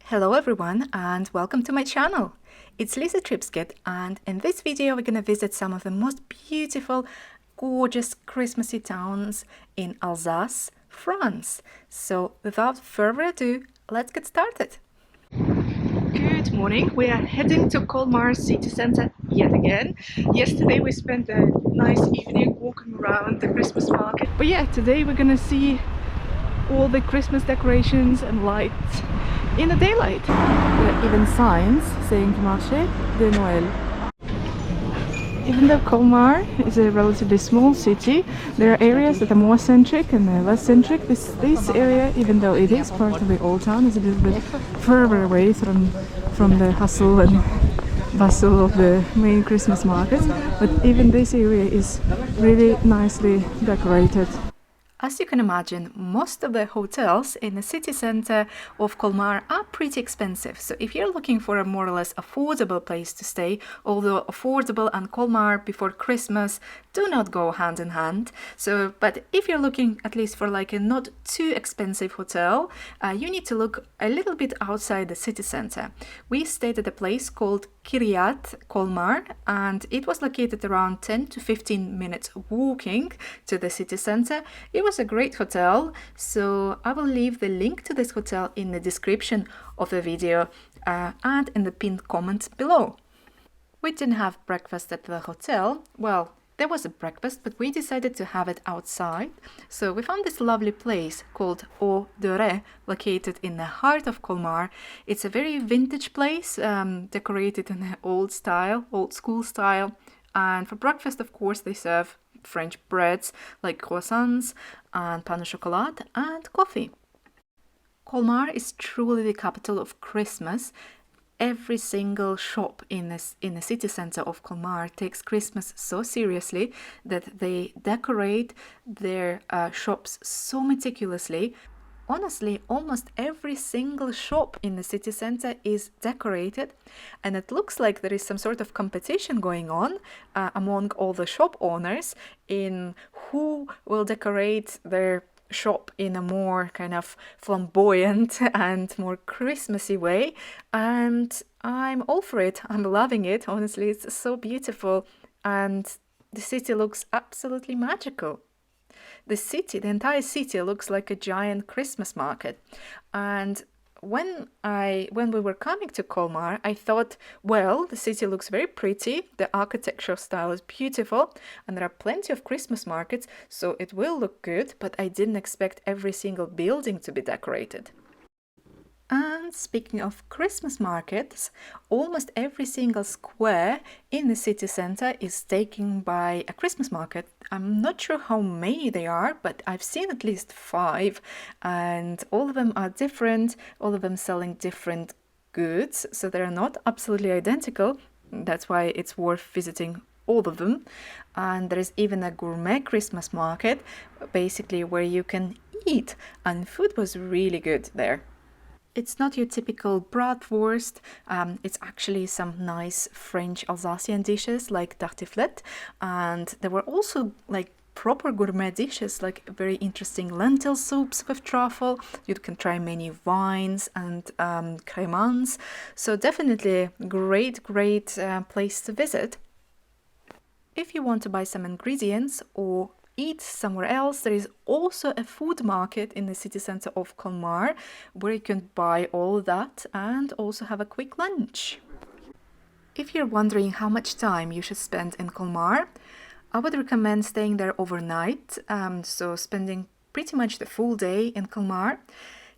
Hello everyone and welcome to my channel. It's Lisa Tripskit, and in this video we're going to visit some of the most beautiful, gorgeous Christmassy towns in Alsace, France. So without further ado, let's get started. Good morning. We are heading to Colmar city center yet again. Yesterday we spent a nice evening walking around the Christmas market. But yeah, today we're gonna see all the Christmas decorations and lights in the daylight. There are even signs saying Marché de Noël. Even though Colmar is a relatively small city, there are areas that are more centric and less centric. This area, even though it is part of the old town, is a little bit further away from the hustle and bustle of the main Christmas markets. But even this area is really nicely decorated. As you can imagine, most of the hotels in the city center of Colmar are pretty expensive. So if you're looking for a more or less affordable place to stay, although affordable and Colmar before Christmas do not go hand in hand. But if you're looking at least for like a not too expensive hotel, you need to look a little bit outside the city center. We stayed at a place called Kiryat Colmar, and it was located around 10 to 15 minutes walking to the city center. It was a great hotel, so I will leave the link to this hotel in the description of the video and in the pinned comment below. We didn't have breakfast at the hotel. Well, there was a breakfast, but we decided to have it outside. So we found this lovely place called Eau de Ré, located in the heart of Colmar. It's a very vintage place, decorated in an old school style. And for breakfast, of course, they serve French breads like croissants and pain au chocolat and coffee. Colmar is truly the capital of Christmas. Every single shop in the city center of Colmar takes Christmas so seriously that they decorate their shops so meticulously. Honestly, almost every single shop in the city center is decorated, and it looks like there is some sort of competition going on among all the shop owners in who will decorate their shop in a more kind of flamboyant and more Christmassy way, and I'm all for it. I'm loving it. Honestly, it's so beautiful, and the city looks absolutely magical. The entire city looks like a giant Christmas market. And when we were coming to Colmar, I thought, well, the city looks very pretty, the architectural style is beautiful, and there are plenty of Christmas markets, so it will look good, but I didn't expect every single building to be decorated. And speaking of Christmas markets, almost every single square in the city center is taken by a Christmas market. I'm not sure how many they are, but I've seen at least 5, and all of them are different, all of them selling different goods, so they're not absolutely identical. That's why it's worth visiting all of them. And there is even a gourmet Christmas market, basically where you can eat, and food was really good there. It's not your typical bratwurst, it's actually some nice French Alsatian dishes like tartiflette, and there were also like proper gourmet dishes like very interesting lentil soups with truffle. You can try many wines and crémants, so definitely great place to visit. If you want to buy some ingredients or eat somewhere else, there is also a food market in the city center of Colmar where you can buy all that and also have a quick lunch. If you're wondering how much time you should spend in Colmar, I would recommend staying there overnight, so spending pretty much the full day in Colmar,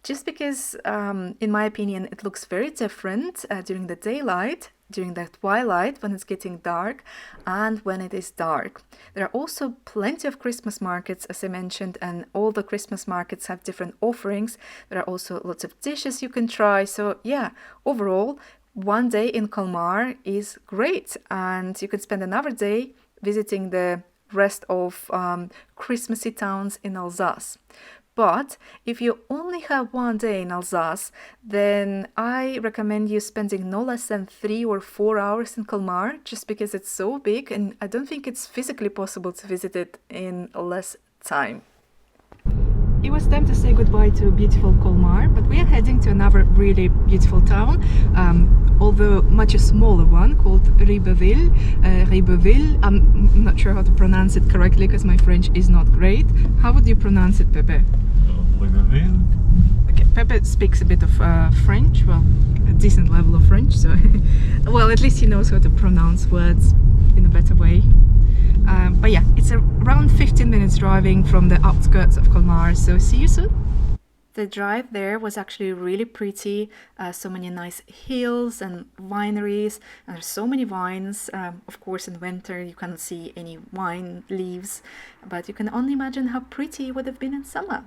just because, in my opinion, it looks very different during the daylight, during the twilight when it's getting dark, and when it is dark. There are also plenty of Christmas markets, as I mentioned, and all the Christmas markets have different offerings. There are also lots of dishes you can try. So yeah, overall, one day in Colmar is great, and you can spend another day visiting the rest of Christmassy towns in Alsace. But if you only have one day in Alsace, then I recommend you spending no less than 3 or 4 hours in Colmar, just because it's so big and I don't think it's physically possible to visit it in less time. it was time to say goodbye to beautiful Colmar, but we are heading to another really beautiful town, although much a smaller one, called Ribeauville. Ribeauville. I'm not sure how to pronounce it correctly because my French is not great. How would you pronounce it, Pepe? Ribeauville. Okay, Pepe speaks a bit of French, well, a decent level of French, so well, at least he knows how to pronounce words in a better way. But yeah, it's around 15 minutes driving from the outskirts of Colmar, so see you soon. The drive there was actually really pretty, so many nice hills and wineries, and there's so many vines. Of course, in winter you can't see any wine leaves, but you can only imagine how pretty it would have been in summer.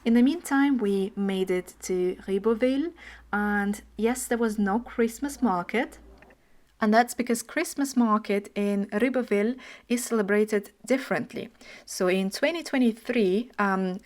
In the meantime, we made it to Ribeauville, and yes, there was no Christmas market. And that's because Christmas market in Ribeauville is celebrated differently. So in 2023,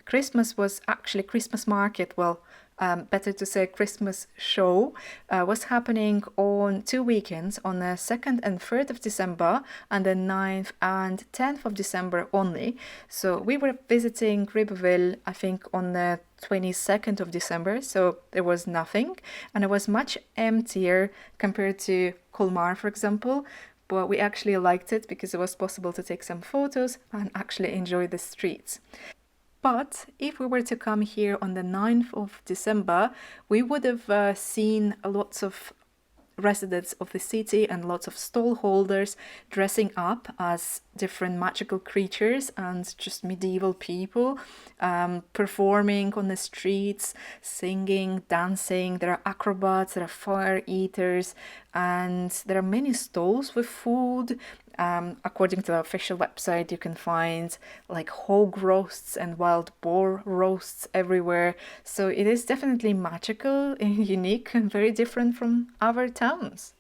Christmas was actually Christmas market, well, better to say Christmas show, was happening on 2 weekends, on the 2nd and 3rd of December and the 9th and 10th of December only. So we were visiting Ribeauville, I think, on the 22nd of December, so there was nothing, and it was much emptier compared to Colmar, for example, but we actually liked it because it was possible to take some photos and actually enjoy the streets. But if we were to come here on the 9th of December, we would have seen lots of residents of the city and lots of stall holders dressing up as different magical creatures and just medieval people, performing on the streets, singing, dancing. There are acrobats, there are fire eaters, and there are many stalls with food. According to the official website, you can find like hog roasts and wild boar roasts everywhere. So it is definitely magical and unique and very different from other towns.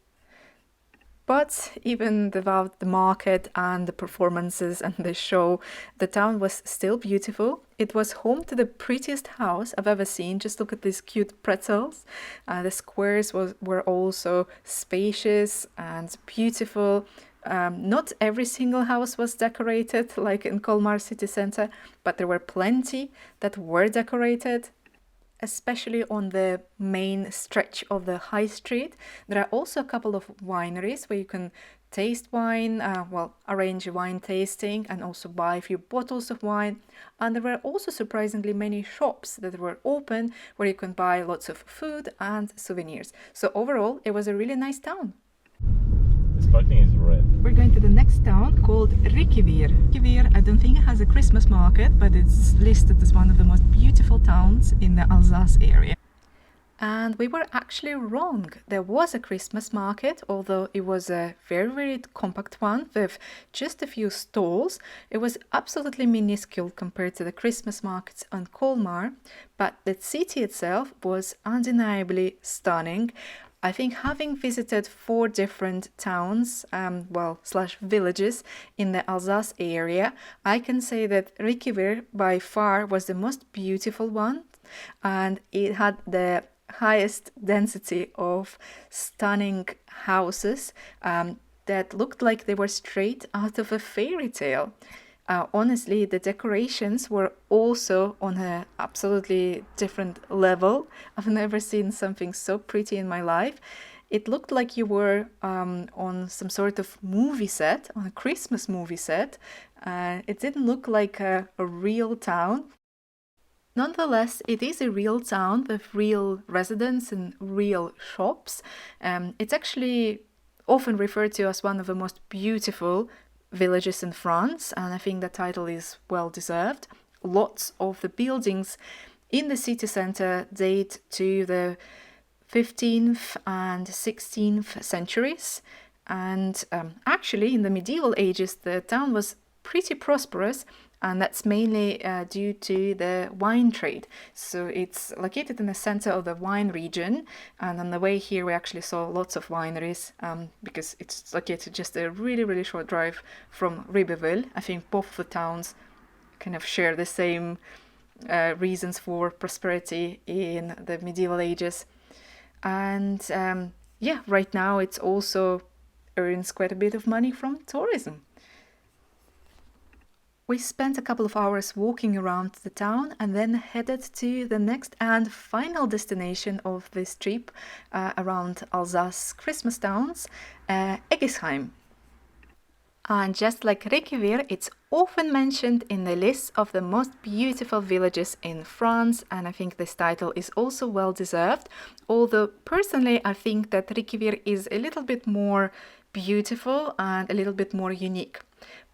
But even without the market and the performances and the show, the town was still beautiful. It was home to the prettiest house I've ever seen. Just look at these cute pretzels. The squares were also spacious and beautiful. Not every single house was decorated like in Colmar city center, but there were plenty that were decorated. Especially on the main stretch of the high street. There are also a couple of wineries where you can taste wine, arrange a wine tasting and also buy a few bottles of wine. And there were also surprisingly many shops that were open where you can buy lots of food and souvenirs. So overall, it was a really nice town. This parking is red. We're going to the next town called Riquewihr. Riquewihr, I don't think it has a Christmas market, but it's listed as one of the most beautiful towns in the Alsace area. And we were actually wrong. There was a Christmas market, although it was a very, very compact one with just a few stalls. It was absolutely minuscule compared to the Christmas markets on Colmar, but the city itself was undeniably stunning. I think having visited 4 different towns, / villages in the Alsace area, I can say that Riquewihr by far was the most beautiful one, and it had the highest density of stunning houses that looked like they were straight out of a fairy tale. Honestly, the decorations were also on an absolutely different level. I've never seen something so pretty in my life. It looked like you were on some sort of movie set, on a Christmas movie set. It didn't look like a real town. Nonetheless, it is a real town with real residents and real shops. It's actually often referred to as one of the most beautiful villages in France, and I think the title is well deserved. Lots of the buildings in the city center date to the 15th and 16th centuries, and actually in the medieval ages the town was pretty prosperous, and that's mainly due to the wine trade. So it's located in the center of the wine region, and on the way here we actually saw lots of wineries because it's located just a really, really short drive from Ribeauville. I think both the towns kind of share the same reasons for prosperity in the medieval ages. And right now it's also earns quite a bit of money from tourism. We spent a couple of hours walking around the town and then headed to the next and final destination of this trip around Alsace Christmas towns, Eguisheim. And just like Riquewihr, it's often mentioned in the list of the most beautiful villages in France, and I think this title is also well deserved. Although personally I think that Riquewihr is a little bit more beautiful and a little bit more unique.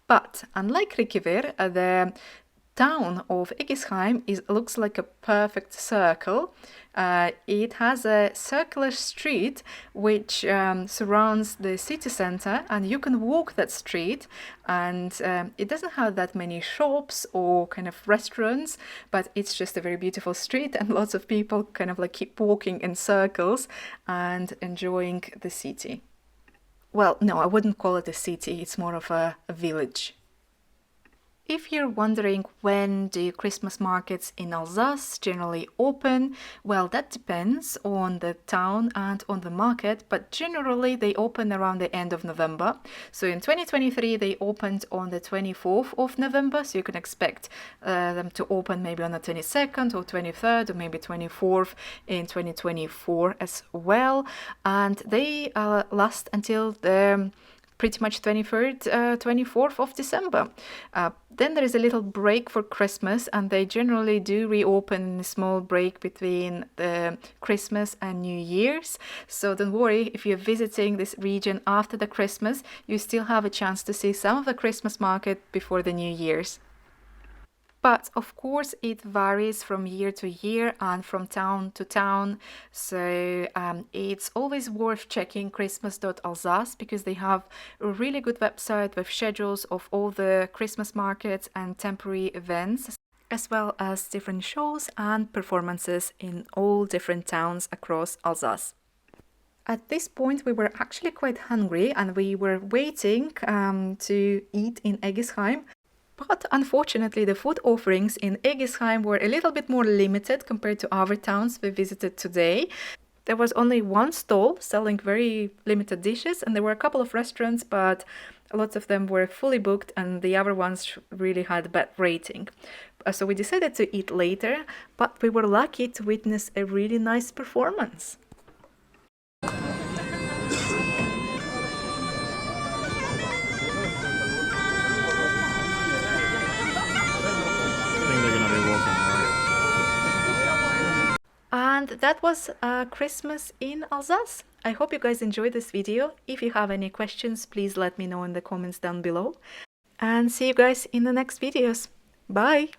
But unlike Riquewihr, the town of Eguisheim looks like a perfect circle. It has a circular street which surrounds the city center, and you can walk that street, and it doesn't have that many shops or kind of restaurants, but it's just a very beautiful street, and lots of people kind of like keep walking in circles and enjoying the city. Well, no, I wouldn't call it a city, it's more of a village. If you're wondering when do Christmas markets in Alsace generally open, well, that depends on the town and on the market, but generally they open around the end of November. So in 2023 they opened on the 24th of November, so you can expect them to open maybe on the 22nd or 23rd or maybe 24th in 2024 as well, and they last until the pretty much 23rd, 24th of December. Then there is a little break for Christmas, and they generally do reopen a small break between the Christmas and New Year's. So don't worry, if you're visiting this region after the Christmas, you still have a chance to see some of the Christmas market before the New Year's. But of course it varies from year to year and from town to town, so it's always worth checking christmas.alsace because they have a really good website with schedules of all the Christmas markets and temporary events, as well as different shows and performances in all different towns across Alsace. At this point we were actually quite hungry and we were waiting to eat in Eguisheim. But unfortunately, the food offerings in Eguisheim were a little bit more limited compared to other towns we visited today. There was only one stall selling very limited dishes, and there were a couple of restaurants, but lots of them were fully booked and the other ones really had bad rating. So we decided to eat later, but we were lucky to witness a really nice performance. And that was Christmas in Alsace. I hope you guys enjoyed this video. If you have any questions, please let me know in the comments down below. And see you guys in the next videos. Bye!